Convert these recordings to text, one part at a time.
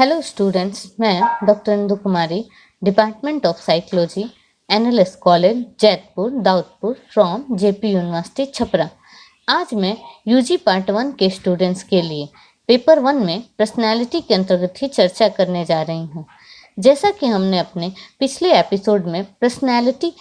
Hello students, मैं doctor Indu Kumari, department of psychology, NLS college Jaitpur Daudpur from JP university Chhapra. आज मैं UG part 1 के students के लिए पेपर 1 में पर्सनैलिटी के अंतर्गत ही चर्चा करने जा रही हूँ। जैसा कि हमने अपने पिछले एपिसोड में पर्सनैलिटी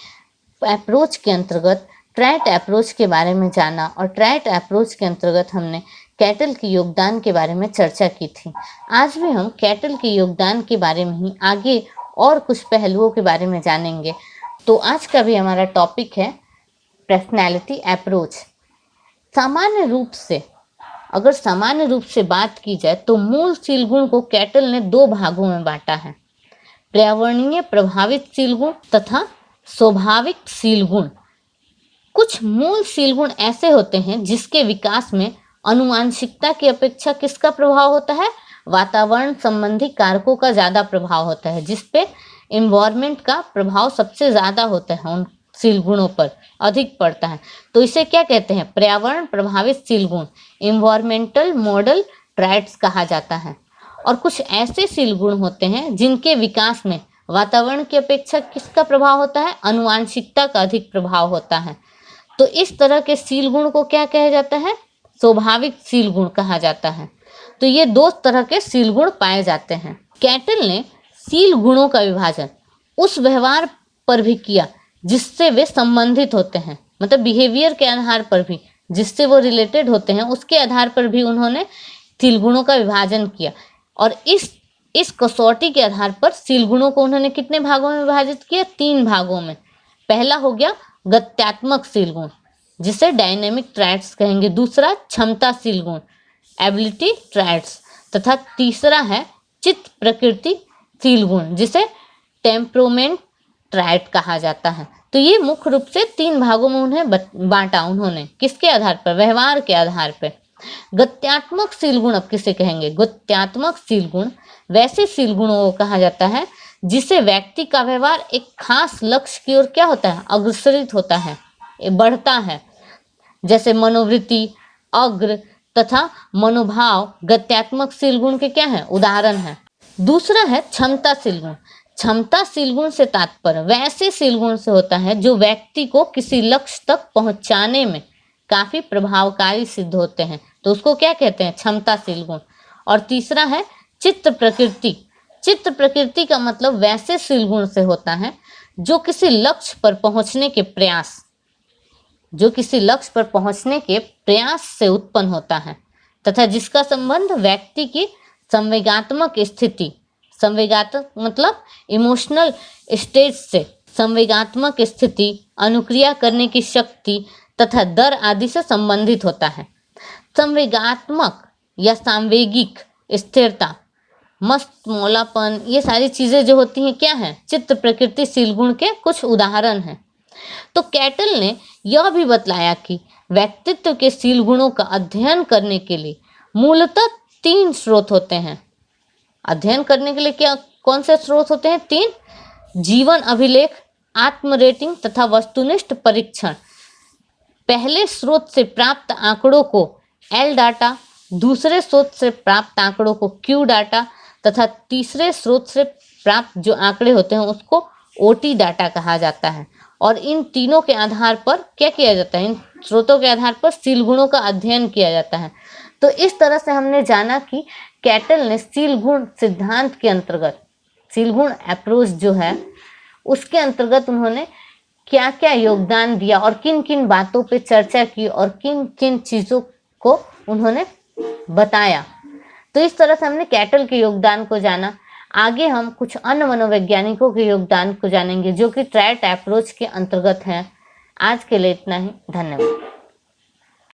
अप्रोच के अंतर्गत ट्रैट अप्रोच के बारे में जाना और ट्रैट अप्रोच के अंतर्गत हमने कैटल के योगदान के बारे में चर्चा की थी। आज भी हम कैटल के योगदान के बारे में ही आगे और कुछ पहलुओं के बारे में जानेंगे। तो आज का भी हमारा टॉपिक है पर्सनैलिटी अप्रोच। सामान्य रूप से बात की जाए तो मूल सील गुण को कैटल ने 2 भागों में बांटा है, पर्यावरणीय प्रभावित सील गुण तथा स्वाभाविक सील गुण। कुछ मूल सील गुण ऐसे होते हैं जिसके विकास में अनुवांशिकता की अपेक्षा किसका प्रभाव होता है? वातावरण संबंधी कारकों का ज़्यादा प्रभाव होता है, जिसपे एनवायरनमेंट का प्रभाव सबसे ज़्यादा होता है, उन सील गुणों पर अधिक पड़ता है। तो इसे क्या कहते हैं? पर्यावरण प्रभावित सील गुण, एनवायरमेंटल मॉडल ट्रैट्स कहा जाता है। और कुछ ऐसे सील गुण होते हैं जिनके विकास में वातावरण की अपेक्षा किसका प्रभाव होता है? अनुवांशिकता का अधिक प्रभाव होता है। तो इस तरह के सील गुण को क्या कहा जाता है? स्वाभाविक सील गुण कहा जाता है। तो ये 2 तरह के सील गुण पाए जाते हैं। कैटल ने सील गुणों का विभाजन उस व्यवहार पर भी किया जिससे वे संबंधित होते हैं, मतलब बिहेवियर के आधार पर भी, जिससे वो रिलेटेड होते हैं उसके आधार पर भी उन्होंने सील गुणों का विभाजन किया। और इस कसौटी के आधार पर सील गुणों को उन्होंने कितने भागों में विभाजित किया? 3 भागों में। पहला हो गया गत्यात्मक सील गुण, जिसे डायनेमिक ट्रैट्स कहेंगे। दूसरा क्षमताशील गुण, एबिलिटी ट्रैट्स, तथा तीसरा है चित्त प्रकृति सील गुण, जिसे टेम्परोमेंट ट्रैट कहा जाता है। तो ये मुख्य रूप से 3 भागों में उन्हें बांटा उन्होंने। किसके आधार पर? व्यवहार के आधार पर। गत्यात्मक सील गुण अब किसे कहेंगे? गत्यात्मक सील गुण वैसे सील गुणों को कहा जाता है जिसे व्यक्ति का व्यवहार एक खास लक्ष्य की ओर क्या होता है? अग्रसरित होता है, बढ़ता है। जैसे मनोवृत्ति, अग्र तथा मनोभाव गत्यात्मक सील गुण के क्या है? उदाहरण है। दूसरा है क्षमताशील गुण। क्षमताशील गुण से तात्पर्य वैसे सील गुण से होता है जो व्यक्ति को किसी लक्ष्य तक पहुंचाने में काफी प्रभावकारी सिद्ध होते हैं, तो उसको क्या कहते हैं? क्षमताशील गुण। और तीसरा है चित्त प्रकृति। चित्त प्रकृति का मतलब वैसे सील गुण से होता है जो किसी लक्ष्य पर पहुंचने के प्रयास से उत्पन्न होता है तथा जिसका संबंध व्यक्ति की संवेगात्मक स्थिति, मतलब इमोशनल स्टेज से, संवेगात्मक स्थिति, अनुक्रिया करने की शक्ति तथा दर आदि से संबंधित होता है। संवेगात्मक या सांवेगिक स्थिरता, मस्त मौलापन, ये सारी चीजें जो होती हैं क्या हैं? चित्त प्रकृति सील गुण के कुछ उदाहरण हैं। तो कैटल ने यह भी बतलाया कि व्यक्तित्व के सील गुणों का अध्ययन करने के लिए मूलतः 3 स्रोत होते हैं। अध्ययन करने के लिए कौन से स्रोत होते हैं? 3। जीवन अभिलेख, आत्म रेटिंग तथा वस्तुनिष्ठ परीक्षण। पहले स्रोत से प्राप्त आंकड़ों को एल डाटा, दूसरे स्रोत से प्राप्त आंकड़ों को क्यू डाटा तथा तीसरे स्रोत से प्राप्त जो आंकड़े होते हैं उसको ओटी डाटा कहा जाता है। और इन तीनों के आधार पर क्या किया जाता है? इन स्रोतों के आधार पर सील गुणों का अध्ययन किया जाता है। तो इस तरह से हमने जाना कि कैटल ने सील गुण सिद्धांत के अंतर्गत, सील गुण अप्रोच जो है उसके अंतर्गत उन्होंने क्या क्या योगदान दिया और किन किन बातों पे चर्चा की और किन किन चीज़ों को उन्होंने बताया। तो इस तरह से हमने कैटल के योगदान को जाना। आगे हम कुछ अन्य मनोवैज्ञानिकों के योगदान को जानेंगे जो कि ट्रैट अप्रोच के अंतर्गत हैं। आज के लिए इतना ही। धन्यवाद।